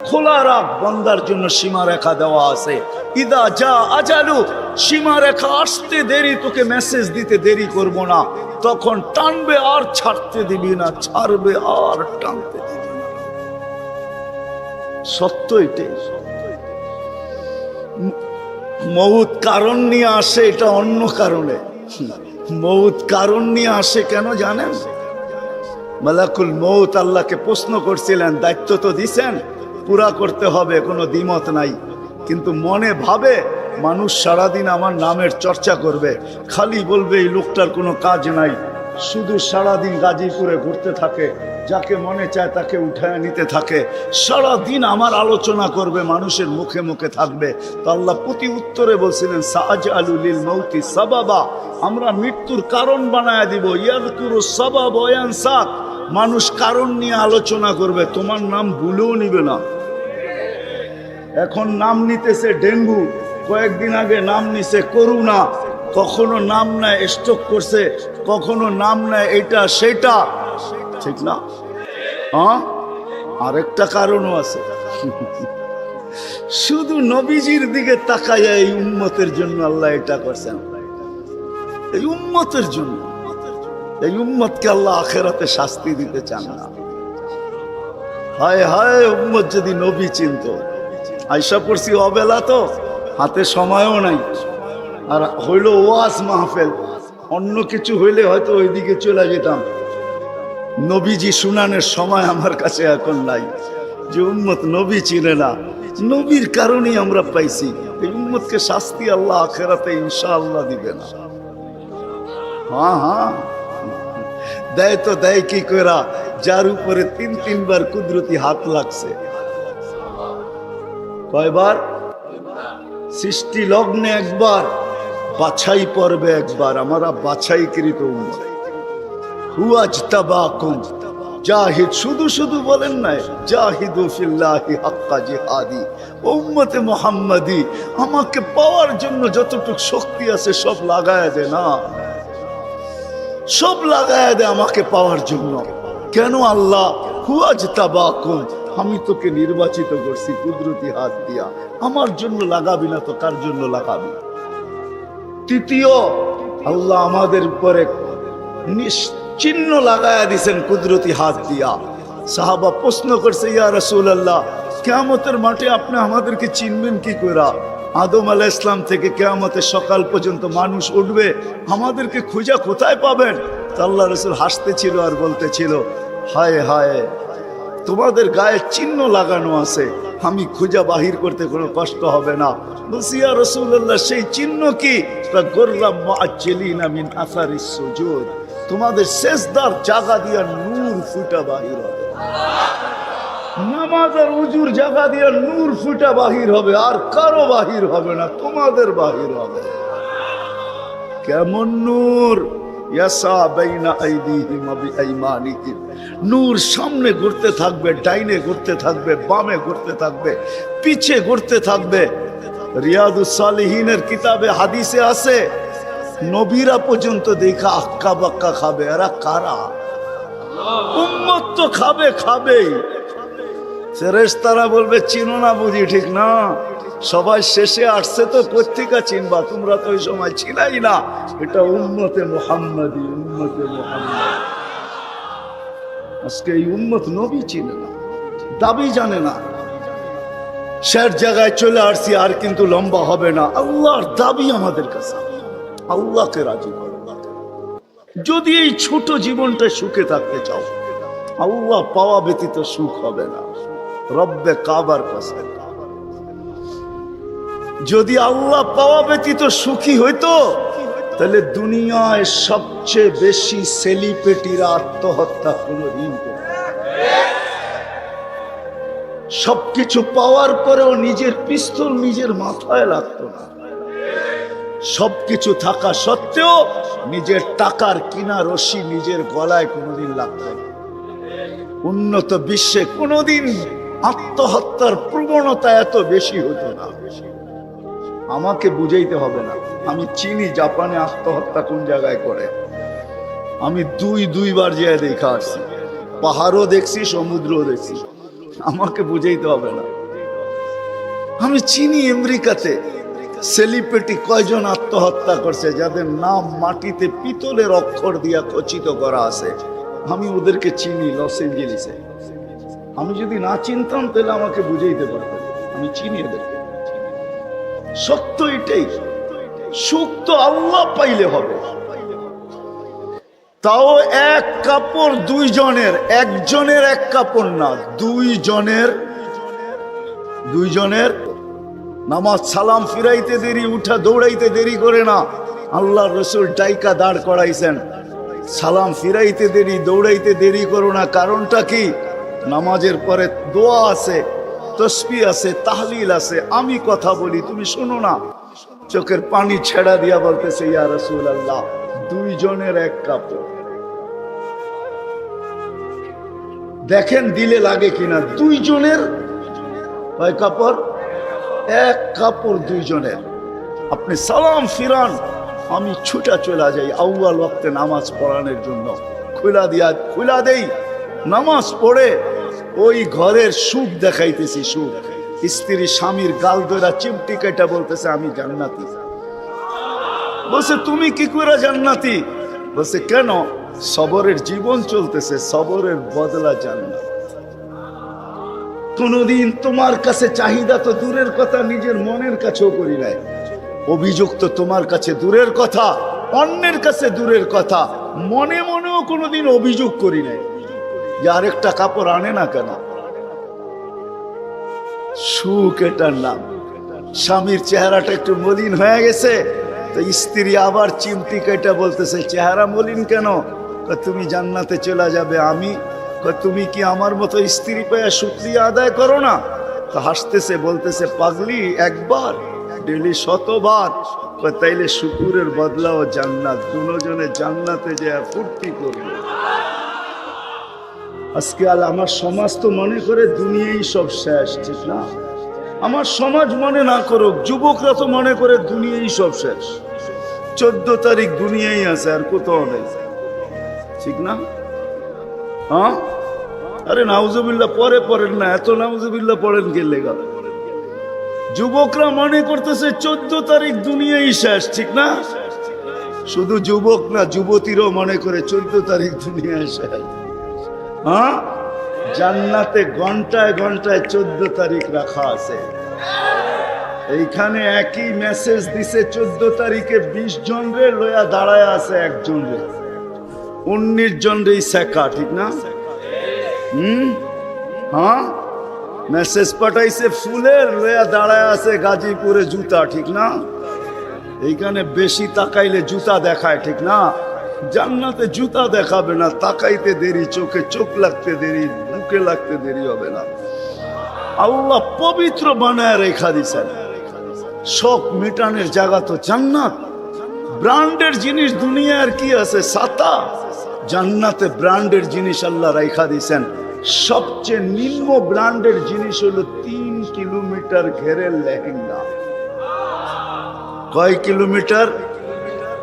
খোলা রাখ, বান্দার জন্য সীমারেখা দেওয়া আছে। ইদা যা আজালু, সীমারেখা আসতে দেরি, তোকে মেসেজ দিতে দেরি করব না, তখন টানবে আর ছাড়তে দিবি না, ছাড়বে আর টানতে দিবি না। সত্য এটাই। মউত কারণ নিয়ে আসে, এটা অন্য কারণে। মউত কারণ নিয়ে আসে কেন জানেন? মালাকুল মউত আল্লাহকে প্রশ্ন করছিলেন, দায়িত্ব তো দিছেন, পুরা করতে হবে, কোনো দ্বিমত নাই, কিন্তু মনে ভাবে মানুষ সারাদিন আমার নামের চর্চা করবে, খালি বলবে এই লোকটার কোনো কাজ নাই, শুধু সারাদিন গাজীপুরে ঘুরতে থাকে, যাকে মনে চায় তাকে উঠায় নিতে থাকে, সারাদিন আমার আলোচনা করবে, মানুষের মুখে মুখে থাকবে। তো আল্লাহ প্রতি উত্তরে বলছিলেন, সাআজআলু লিল মাউতি সাবাবা, আমরা মৃত্যুর কারণ বানায় দিব। ইয়াযকুরু সাবাব ওয়া ইয়ানসা, মানুষ কারণ নিয়ে আলোচনা করবে, তোমার নাম ভুলেও নিবে না। এখন নাম নিতেছে ডেঙ্গু, কয়েকদিন আগে নাম নিছে করোনা, কখনো নাম নেয় স্ট্রোক করছে, কখনো নাম নেয় এটা সেটা, ঠিক না? হ্যাঁ, আরেকটা কারণও আছে। শুধু নবীজির দিকে তাকাইয়া এই উম্মতের জন্য আল্লাহ এটা করছেন, এই উম্মতের জন্য। এই উম্মতকে আল্লাহ আখেরাতে শাস্তি দিতে চান না। হায় হায়, উম্মত যদি নবী চিনত। আয়সা পড়ছি অবেলা, তো হাতে সময়ও নাই, আর হইল ওয়াজ মাহফিল, অন্য কিছু হইলে হয়তো ওইদিকে চলে যেতাম। নবীজি শুনানের সময় আমার কাছে এখন নাই। যে উম্মত নবী চিনে না, নবীর কারণেই আমরা পাইছি। এই উম্মতকে শাস্তি আল্লাহ আখেরাতে ইনশাআল্লাহ দিবে না। হ্যাঁ হ্যাঁ, দেয় তো দেয় কি কইরা, যার উপরে তিনবার কুদরতি হাত লাগছে। কয়বার? সৃষ্টি লগ্নে একবার, বাছাই পর্বে একবার। আমরা বাছাইকৃত উম্মত। হুয়াজতাবাকুম জাহিদ, শুধু শুধু বলেন নাই, জাহিদু ফিল্লাহি হাক্কা জিহাদি। উম্মতে মুহাম্মাদি, আমাকে পাওয়ার জন্য যতটুকু শক্তি আছে সব লাগায় দে না, সব লাগায় দে আমাকে পাওয়ার জন্য। কেন আল্লাহ? হুয়াজতাবাকুম, আমি তোকে নির্বাচিত করছি কুদরতি হাত দিয়া, আমার জন্য লাগাবি না তো কার জন্য লাগাবি? তৃতীয়, আল্লাহ আমাদের উপরে চিহ্ন লাগায়া দিছেন কুদরতি হাত দিয়া। সাহাবা প্রশ্ন করছে, ইয়া রাসূলুল্লাহ, কিয়ামতের মাঠে আপনি আমাদেরকে চিনবেন কি করে? আদম আলাইহিস সালাম থেকে কিয়ামতের সকাল পর্যন্ত মানুষ উঠবে, আমাদেরকে খুঁজা কোথায় পাবেন? আল্লাহ রাসূল হাসতেছিল আর বলতেছিল, হায় হায়, তোমাদের গায়ে চিহ্ন লাগানো আছে, আমি খুঁজা বাহির করতে কোনো কষ্ট হবে না। বলছি, ইয়া রাসূলুল্লাহ, সেই চিহ্ন কি? গোররাম মুআজ্জিলিনা মিন আসারিস সুজুদ, তোমাদের সেজদার জায়গা দিয়া নূর ফুটা বাহির হবে, নামাজ আর উজুর জায়গা দিয়া নূর ফুটা বাহির হবে, আর কারো বাহির হবে না, তোমাদের বাহির হবে। কেমন নূর? ইয়াসা বাইনা আইদিহিম ওয়া বিআইমানিহিম, নূর সামনে ঘুরতে থাকবে, ডাইনে ঘুরতে থাকবে, বামে ঘুরতে থাকবে, পিছে ঘুরতে থাকবে। রিয়াদুস সালিহিনের কিতাবে হাদিসে আছে, নবীরা পর্যন্ত দেখা আক্কা বাক্কা খাবে। এরা কারা? উম্মত তো খাবে, খাবেই। ফেরেশতারা বলবে, চিনো না বুঝি? ঠিক না, সবাই শেষে আসছে তো কোত্থেকে চিনবা? তোমরা তো ওই সময় ছিলাই না। এটা উম্মতে মুহাম্মাদি, উম্মতে মুহাম্মাদ। আজকে এই উম্মত নবী চিনে না, দাবি জানে না। শেষ জায়গায় চলে আসছি, আর কিন্তু লম্বা হবে না। আল্লাহর দাবি আমাদের কাছে, আল্লাহকে রাজি করো। যদি এই ছোট জীবনটা সুখে থাকতে চাও, আল্লাহ পাওয়া ব্যতীত সুখ হবে না। রব্বে কাবার কাছে যদি আল্লাহ পাওয়া ব্যতীত সুখী হইতো, তাহলে দুনিয়ায় সবচেয়ে বেশি সেলিব্রিটিরা আত্মহত্যা কোনদিন করত। সবকিছু পাওয়ার পরেও নিজের পিস্তল নিজের মাথায় লাগতো না। সবকিছু থাকা সত্ত্বেও নিজের টাকার কিনা রশি নিজের গলায় কোনোদিন লাগতো না। উন্নত বিশ্বে কোনোদিন আত্মহত্যার প্রবণতা এত বেশি হতো না। আমাকে বুঝাইতে হবে না, আমি চিনি জাপানে আত্মহত্যা কোন জায়গায় করে। আমি দুইবার যেয়ে দেখা আসছি, পাহাড়ও দেখছি, সমুদ্রও দেখছি। আমাকে বুঝাইতে হবে না। আমি চিনি আমেরিকাতে সেলিব্রিটি কয়জন আত্মহত্যা করছে যাদের নাম মাটিতে পিতলের অক্ষর দিয়া খচিত করা আছে। আমি ওদেরকে চিনি লস এঞ্জেলিসে। আমি যদি না চিনতাম তাহলে আমাকে বুঝাইতে পারতেন। আমি চিনি ওদেরকে। সত্য এটাই, সুখ তো আল্লাহ পাইলে হবে। তাও এক কাপড় দুইজনের, একজনের এক কাপড় না, দুইজনের। নামাজ সালাম ফিরাইতে দেরি, উঠা দৌড়াইতে দেরি করে না। আল্লাহ রসুল ডাইকা দাঁড় করাইছেন, সালাম ফিরাইতে দেরি, দৌড়াইতে দেরি করো না। কারণটা কি? নামাজের পরে দোয়া আছে, তসবিহ আছে, তাহলিল আছে। আমি কথা বলি, তুমি শোনো না। চোখের পানি ছেড়া দিয়া বলতেছে, ইয়া রাসূলুল্লাহ, দুইজনের এক কাপড়। দেখেন দিলে লাগে কিনা। দুইজনের কয় কাপড়? এক কাপড় দুইজনের। আপনি সালাম ফিরান, আমি ছুটা চলে যাই আউয়াল ওয়াক্তে নামাজ পড়ানোর জন্য। খুলা দেই, নামাজ পড়ে ওই ঘরের সুখ দেখাইতেছি। সুখ, স্ত্রী স্বামীর গাল ধরা চিমটি কেটে বলতেছে, আমি জান্নাতি। বলছে, তুমি কি করে জান্নাতি? বলছে, কেন? সবরের জীবন চলতেছে, সবরের বদলা জান্নাত। কোনদিন তোমার কাছে চাহিদা তো দূরের কথা, নিজের মনের কাছেও করি নাই। অভিযোগ তো তোমার কাছে দূরের কথা, অন্যের কাছে দূরের কথা। মনে মনেও কোনোদিন অভিযোগ করি নাই যে আরেকটা কাপড় আনে না কেন। সুখ এটার নাম। স্বামীর চেহারাটা একটু মলিন হয়ে গেছে, তো স্ত্রী আবার চিমটি কেটে বলতেছে, চেহারা মলিন কেন? তুমি জান্নাতে চলে যাবে। আমি, তুমি কি আমার মতো স্ত্রী পেয়ে শুকরিয়া আদায় করো না? তো হাসতেছে, বলতেছে, পাগলি, একবার ডেলি 100বার। তাইলে শুকুরের বদলাও জান্নাত। দুজনে জান্নাতে যায় ফুর্তি করবে। আজকে আমার সমাজ তো মনে করে দুনিয়াই সব শেষ, ঠিক না? আমার সমাজ মনে না করুক, যুবকরা তো মনে করে দুনিয়াই সব শেষ। 14 তারিখ দুনিয়াই আছে, আর কোথাও নেই, ঠিক না? হ্যাঁ, আরে নাউজুবিল্লাহ পরে পড়েন না, এত নাউজুবিল্লাহ পড়েন কে লেগা? যুবকরা মনে করতেছে 14 তারিখ দুনিয়াই শেষ, ঠিক না? শুধু যুবক না, যুবতীরও মনে করে 14 তারিখ দুনিয়ায় শেষ। হ্যাঁ, জান্নাতে ঘন্টায় ঘন্টায় 14 তারিখ রাখা আছে। এইখানে একই মেসেজ দিছে, 14 তারিখে 20 জন রে লয়া দাঁড়ায় আছে, একজন রে 19 জন রে শেখা, ঠিক না? হ্যাঁ, মেসেজ পাঠাইছে ফুলের, লয়া দাঁড়ায় আছে গাজীপুরে জুতা, ঠিক না? এইখানে বেশি তাকাইলে জুতা দেখায়, ঠিক না? জান্নাতে জুতা দেখাবে না, তাকাইতে দেরি, চোখে চোখ লাগতে দেরি, বুকে লাগতে দেরি হবে না। আল্লাহ পবিত্র বানায় রেখা দিছেন। শখ মেটানোর জায়গা তো জান্নাত। ব্র্যান্ডের জিনিস দুনিয়ার কি আছে? ছাতা। জান্নাতে ব্র্যান্ডের জিনিস আল্লাহ রেখা দিছেন। সবচেয়ে নিম্ন ব্র্যান্ডের জিনিস হলো 3 কিলোমিটার ঘেরের লেহেঙ্গা। কয় কিলোমিটার?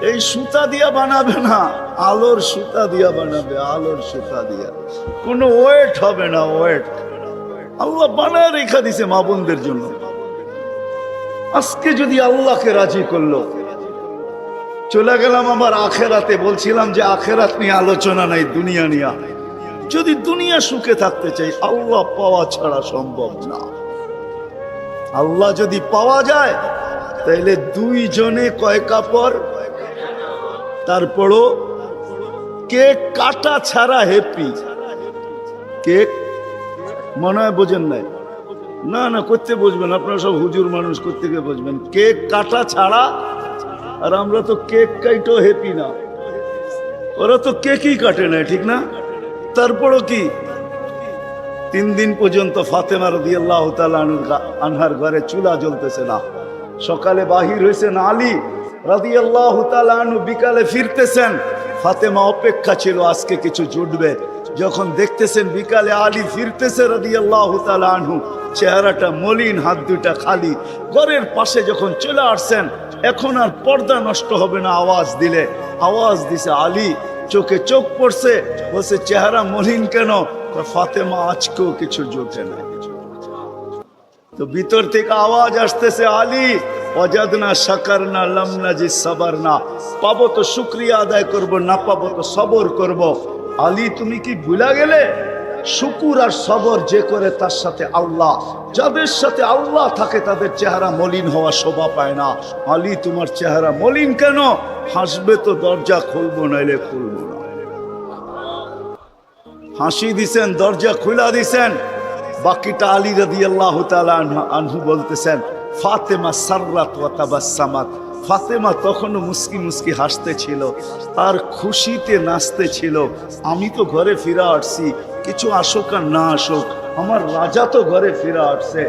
এই সুতা দিয়া বানাবে না, আলোর সুতা দিয়া বানাবে, আলোর সুতা দিয়া। কোনো ওয়েট হবে না, ওয়েট। আল্লাহ বানায় রেখা দিছে মা বোনদের জন্য। আজকে যদি আল্লাহকে রাজি করলো, চলে গেলাম আবার আখেরাতে। বলছিলাম যে আখেরাত নিয়ে আলোচনা নাই, দুনিয়া নিয়ে। যদি দুনিয়া সুখে থাকতে চাই, আল্লাহ পাওয়া ছাড়া সম্ভব না। আল্লাহ যদি পাওয়া যায়, তাইলে দুইজনে কয় কাপড়? তারপরও কেক কাটা ছাড়া হ্যাপি। কেক মনে হয় বোঝেন নাই? না না, করতে বুঝবেন, আপনারা সব হুজুর মানুষ, করতে গিয়ে বুঝবেন। কেক কাটা ছাড়া। আর আমরা তো কেক কাইটেও হ্যাপি না। ওরা তো কেকই কাটে না, ঠিক না? তারপরও কি 3 দিন পর্যন্ত ফাতেমা রাদিয়াল্লাহু তাআলা আনহার ঘরে চুলা জ্বলতেছে না। সকালে বাহির হয়েছেন আলী রাদিয়াল্লাহু তাআলা আনহু, বিকালে ফিরতেছেন। ফাতেমা অপেক্ষা ছিল আজকে কিছু জুটবে। যখন দেখতেছেন বিকালে আলী ফিরতেছে রাদিয়াল্লাহু তাআলা আনহু, চেহারাটা মলিন, হাত দুটা খালি। ঘরের পাশে যখন চলে আসছেন, এখন আর পর্দা নষ্ট হবে না আওয়াজ দিলে। আওয়াজ দিছে আলী, চোখে চোখ পড়ছে, বলছে চেহারা মলিন কেন? ফাতেমা আজকেও কিছু জোটে না। তো ভিতর থেকে আওয়াজ আসতেছে, আলী ওয়াজাদনা শাকারনা লাম নাজি সাবারনা, পাবো তো শুকরিয়া আদায় করব, না পাবো তো সবর করব। আলী তুমি কি ভুলা গেলে? শুকুর আর সবর যে করে তার সাথে আল্লাহ, যাদের সাথে আল্লাহ থাকে তাদের চেহারা মলিন হওয়া শোভা পায় না। আলী তোমার চেহারা মলিন কেন? হাসবে তো দরজা খুলবো, নাইলে খুলবো না। হাসি দিছেন, দরজা খুলা দিছেন। বাকিটা আলী রাদিয়াল্লাহু তাআলা আনহু বলতেছেন, ফাতেমা সাররাত ওয়া তাবাসসামাত, ফাতেমা তখনও মুস্কি মুস্কি হাসতেছিল আর খুশিতে নাচতেছিল। আমি তো ঘরে ফিরে আসছি, কিছু আসুক আর না আসুক, আমার রাজা তো ঘরে ফিরে আসছে।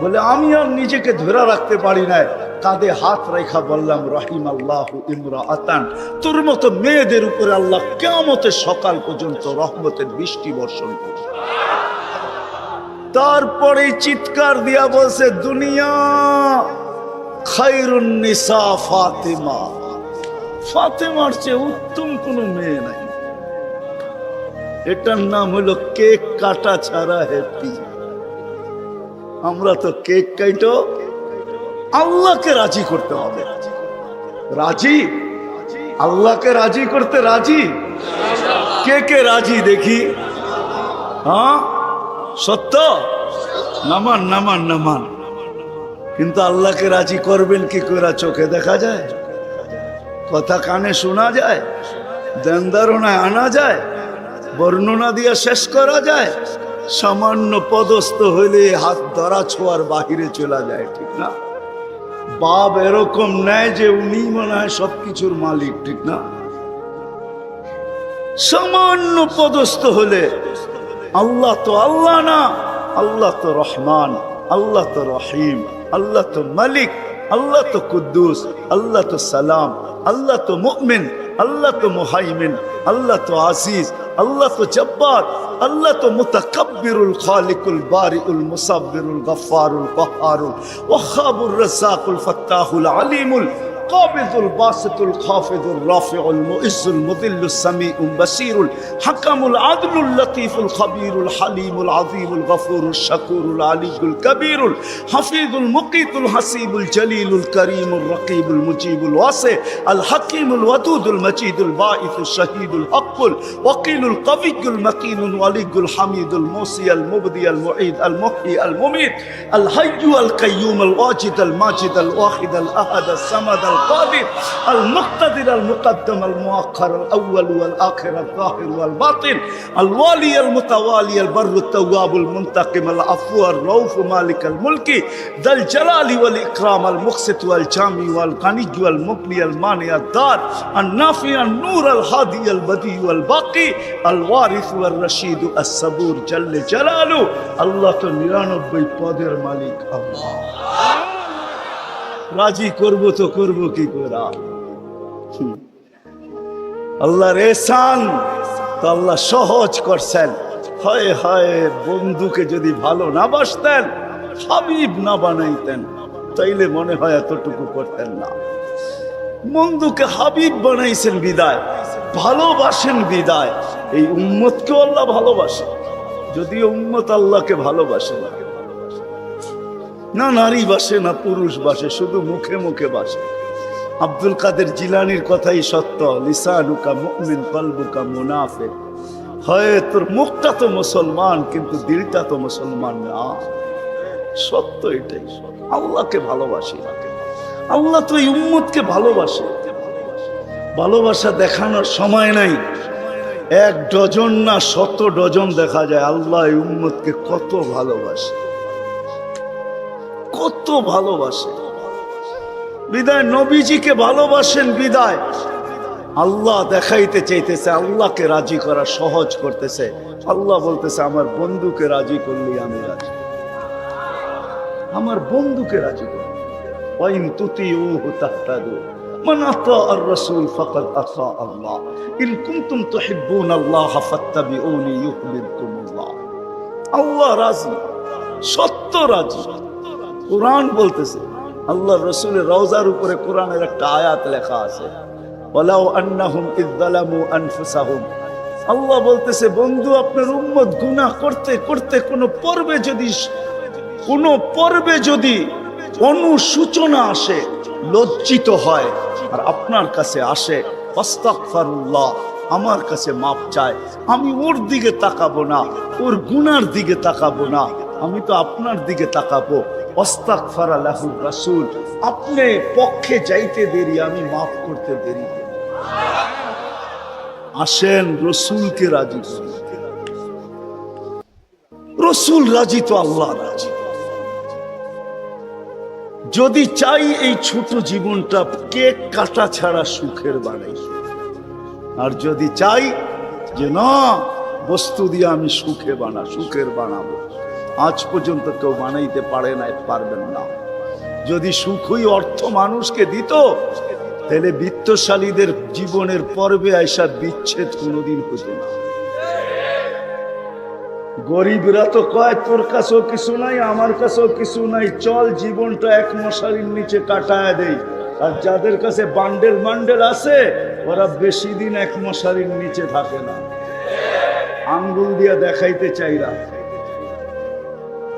বলে আমি আর নিজেকে ধরে রাখতে পারি না, কাঁধে হাত রেখা বললাম, রাহিমাল্লাহু ইমরাআতান, তোর মতো মেয়েদের উপরে আল্লাহ কিয়ামতের সকাল পর্যন্ত রহমতের বৃষ্টি বর্ষণ করবে। তারপরে চিৎকার দিয়া বলছে, দুনিয়া খায়রুন নিসা ফাতেমা, ফাতেমার চেয়ে উত্তম কোনো মেয়ে নাই। এটার নাম হলো কেক কাটা ছাড়া হ্যাপি। আমরা তো কেক কাটো, আল্লাহকে রাজি করতে হবে। রাজি? আল্লাহকে রাজি করতে রাজি? কে কে রাজি দেখি? হ্যাঁ সত্য? নামান নামান নামান। কিন্তু আল্লাহকে রাজি করবেন কি করে? চোখে দেখা যায়, কথা কানে শোনা যায়, ধ্যান ধারণায় আনা যায়, বর্ণনা দিয়ে শেষ করা যায়? সামান্য পদস্থ হইলে হাত ধরা ছোঁয়ার বাহিরে চলে যায়, ঠিক না? বাপ এরকম নেয় যে উনি মনে হয় সবকিছুর মালিক, ঠিক না? সামান্য পদস্থ হলে আল্লাহ তো আল্লাহ না, আল্লাহ তো রহমান, আল্লাহ তো রহিম, আল্লাহ তো মালিক, আল্লাহ তো কুদ্দুস, আল্লাহ তো সালাম, আল্লাহ তো মুমিন, আল্লাহ তো মুহাইমিন, আল্লাহ তো আজিজ, আল্লাহ তো জব্বার, আল্লাহ তো মুতাকাব্বিরুল খালিকুল বারিউল মুসাব্বিরুল গফফারুল কহ্হারুল ওয়াহাবুর রাজ্জাকুল ফাত্তাহুল আলিমুল القابض الباسط الخافض الرافع المؤز المذل السميع البصير الحكم العدل اللطيف الخبير الحليم العظيم الغفور الشكور العلي الكبير الحفيظ المقيت الحسيب الجليل الكريم الرقيب المجيب الواسع الحكيم الودود المجيد الباعث الشهيد الحق الوكيل القوي المكين الولي الحميد الموصي المبدي المعيد المحيي المميت الحي القيوم الواجد الماجد الواحد الأحد الصمد القادر المقتدر المقدم المؤخر الأول والآخر الظاهر والباطن الوالي المتوالي البر التواب المنتقم العفو الرؤوف مالك الملك ذا الجلال والإكرام المقسط والجامع والغني والمغني المانع الدار النافع النور الهادي البديع والباقي الوارث والرشيد الصبور جل جلاله الله তো 99 পদের মালিক আল্লাহ। রাজি করবো তো করবো কি করে? আল্লাহর এহসান তো আল্লাহ সহজ করছেন। হয় হয় বন্ধুকে যদি ভালো না বাসতেন, হাবিব না বানাইতেন, তাইলে মনে হয় এতটুকু করতেন না। বন্ধুকে হাবিব বানাইছেন বিদায়, ভালোবাসেন বিদায়। এই উম্মতকে আল্লাহ ভালোবাসে, যদিও উম্মত আল্লাহকে ভালোবাসে না, না নারী বাসে না পুরুষ বাসে, শুধু মুখে মুখে বাসে। আব্দুল কাদের জিলানির কথাই সত্য, লিসানুকা মুমিন কলবুকা মুনাফিক। হয় তোর মুখটা তো মুসলমান কিন্তু দিলটা তো মুসলমান না। সত্য এটাই। আল্লাহকে ভালোবাসি, আল্লাহ তো এই উম্মতকে ভালোবাসে। ভালোবাসা দেখানোর সময় নাই, 1 ডজন না 100 ডজন দেখা যায় আল্লাহ এই উম্মতকে কত ভালোবাসে, কত ভালোবাসে। বিদায় নবীজিকে ভালোবাসেন বিদায় আল্লাহ দেখাইতে চাইতেছে, আল্লাহকে রাজি করা সহজ করতেছে। আল্লাহ বলতেছে আমার বন্ধুকে রাজি করলি আমি রাজি, আমার বন্ধুকে রাজি করলি। ওয়াইন তুতিউহু তাহতাদু মান আতাআর রাসূল ফাকাদ আতা আল্লাহ ইন কুনতুম তুহিব্বুনাল্লাহ ফাত্তাবিউনি ইউহিব্বুকুমুল্লাহ। আল্লাহ রাজি, সত্য রাজি। কুরআন বলতেছে, আল্লাহ রসুলের রওজার উপরে কোরআনের একটা আয়াত লেখা আছে, ওয়ালাউ আন্নাহুম ইয যালামু আনফুসাহুম। আল্লাহ বলতেছে বন্ধু আপনার উম্মত গুনাহ করতে করতে কোনো পর্বে যদি কোন পর্বে যদি অনুসূচনা আসে, লজ্জিত হয় আর আপনার কাছে আসে, আস্তাগফিরুল্লাহ, আমার কাছে মাপ চায়, আমি ওর দিকে তাকাবো না, ওর গুনার দিকে তাকাবো না, আমি তো আপনার দিকে তাকাবো। আস্তাগফারা লাহুর রাসূল, আপনি পক্ষে যাইতে দেরি, আমি মাফ করতে দেরি। আসেন রসুলকে রাজি করি। রসুল রাজি তো আল্লাহ রাজি। যদি চাই এই ছোট জীবনটা কেক কাটা ছাড়া সুখের বানাই, আর যদি চাই যে না বস্তু দিয়ে আমি সুখের বানাবো, আজ পর্যন্ত কেউ বানাইতে পারে না, পারবেন না। যদি সুখই অর্থ মানুষকে দিত, তাহলে বিত্তশালীদের জীবনের পর্বে আইসা বিচ্ছেদ কোনোদিন হতো না। গরিবরা তো কয় তোর কাছেও কিছু নাই, আমার কাছেও কিছু নাই, চল জীবনটা এক মশারির নিচে কাটায় দেই। আর যাদের কাছে বান্ডেল বান্ডেল আছে, ওরা বেশি দিন এক মশারির নিচে থাকে না। আঙ্গুল দিয়া দেখাইতে চাইরা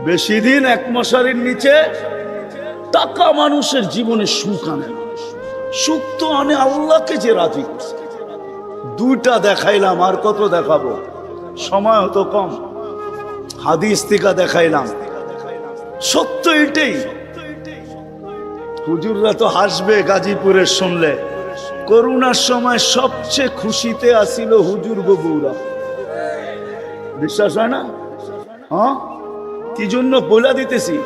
বেশি দিন এক মশারির নিচে। টাকা মানুষের জীবনে সুখ আনে না, সুখ তো আনে আল্লাহকে যে রাজি করছে। দুইটা দেখাইলাম, আর কত দেখাবো, সময় হতো কম। হাদিস থেকে দেখাইলাম, সত্য এটাই। হুজুররা তো হাসবে গাজীপুরের শুনলে। করোনার সময় সবচেয়ে খুশিতে আসিল হুজুর গো বউরা, বিশ্বাস হয় না? হ্যাঁ, কি জন্য বলে দিতেছি,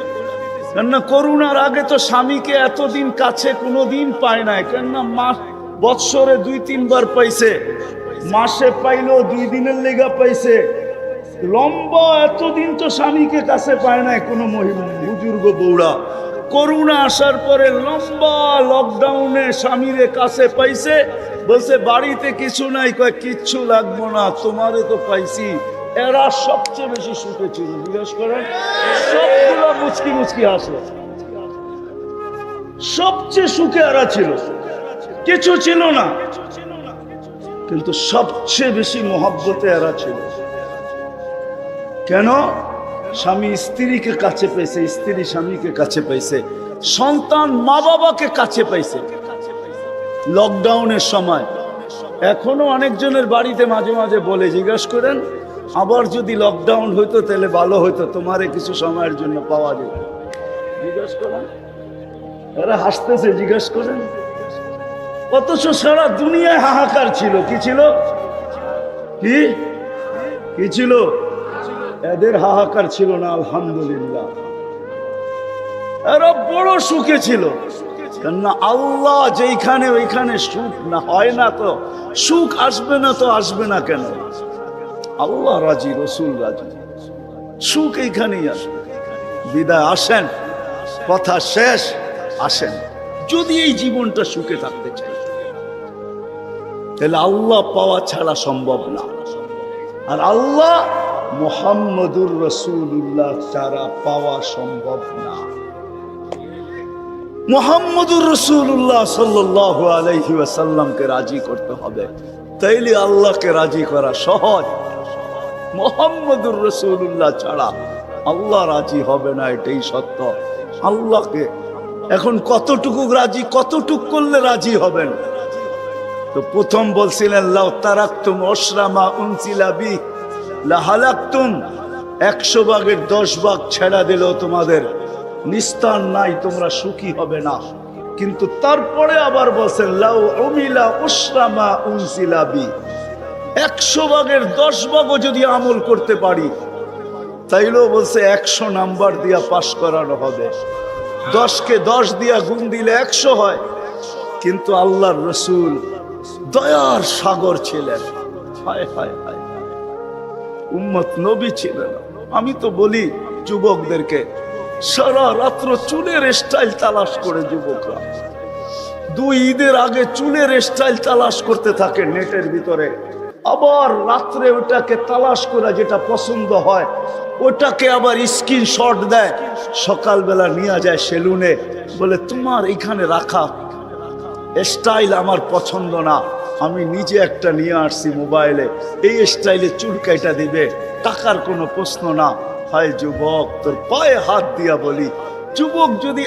কেননা করোনার আগে তো স্বামীকে এতদিন কাছে কোনোদিন পায় নাই। কেননা বৎসরে 2-3 বার পাইছে, মাসে পাইলো 2 দিনের লেগা পাইছে। লম্বা এতদিন তো স্বামীকে কাছে পায় নাই কোনো মহিলা বুজুর্গ বউরা। করোনা আসার পরে লম্বা লকডাউনে স্বামীরে কাছে পাইছে, বলছে বাড়িতে কিছু নাই, কয় কিচ্ছু লাগবো না, তোমারে তো পাইছি। এরা সবচেয়ে বেশি সুখে ছিল, জিজ্ঞেস করেন। সবগুলো মুচকি মুচকি হাসলো, সবচেয়ে সুখে এরা ছিল, কিছু ছিল না, কিন্তু সবচেয়ে বেশি মহব্বতে এরা ছিল। কেন? স্বামী স্ত্রীকে কাছে পাইছে, স্ত্রী স্বামীকে কাছে পাইছে, সন্তান মা বাবাকে কাছে পাইছে লকডাউনের সময়। এখনো অনেকজনের বাড়িতে মাঝে মাঝে বলে, জিজ্ঞেস করেন আবার যদি লকডাউন হইতো তাহলে ভালো হইতো, তোমারে কিছু সময়ের জন্য পাওয়া যেত। জিজ্ঞেস করেন, এরা হাসতেছে, জিজ্ঞেস করেন। অথচ সারা দুনিয়ায় হাহাকার ছিল। কি ছিল? কি ছিল? এদের হাহাকার ছিল না, আলহামদুলিল্লাহ। এরা বড় সুখে ছিল, কেননা আল্লাহ যেখানে ওইখানে সুখ না হয় না, তো সুখ আসবে না, তো আসবে না কেন? আল্লাহ রাজি, রসুল রাজি, সুখ এইখানেই আসবে। বিদায় আসেন, কথা শেষ, আসেন। যদি এই জীবনটা সুখে থাকতে চাই, তাহলে আল্লাহ পাওয়া ছাড়া সম্ভব না। আর আল্লাহ মুহাম্মদুর রাসূলুল্লাহ ছাড়া পাওয়া সম্ভব না। মুহাম্মদুর রাসূলুল্লাহ সাল্লাল্লাহু আলাইহি ওয়াসাল্লামকে রাজি করতে হবে, তাইলে আল্লাহকে রাজি করা সহজ। মুহাম্মদুর রাসূলুল্লাহ ছাড়া আল্লাহ রাজি হবে না, এটাই সত্য। আল্লাহকে এখন কতটুকু রাজি, কতটুকু করলে রাজি হবেন? তো প্রথম বলছিলেন লাউ তারাকতুম আশরামা উনসিলা বি লাহালাকতুম, 100 ভাগের 10 ভাগ ছেড়া দিলেও তোমাদের নিস্তার নাই, তোমরা সুখী হবে না। কিন্তু তারপরে আবার বলছেন লাউ উমিলা আশরামা উনসিলা বি, 100 ভাগের 10 ভাগও যদি আমল করতে পারি, তাইলেও বলছে 100 নাম্বার দিয়া পাশ করানো হবে। 10কে 10 দিয়া গুণ দিলে 100 হয়। কিন্তু আল্লাহর রসুল দয়ার সাগর ছিলেন, হায় হায় হায়, উম্মত নবী ছিলেন। আমি তো বলি যুবকদেরকে, সারা রাত্র চুলের স্টাইল তালাশ করে যুবকরা 2 ঈদের আগে চুলের স্টাইল তালাশ করতে থাকে নেটের ভিতরে, আবার রাত্রে ওটাকে তালাশ করে যেটা পছন্দ হয় ওটাকে আবার স্ক্রিনশট দেয়, সকালবেলা নিয়ে যায় সেলুনে, বলে তোমার এখানে রাখা স্টাইল আমার পছন্দ না, আমি নিজে একটা নিয়ে আসছি মোবাইলে, এই স্টাইলে চুল কাটা দিবে, টাকার কোনো প্রশ্ন না। হায় যুবক, তোর পায়ে হাত দিয়া বলি, যুবক যদি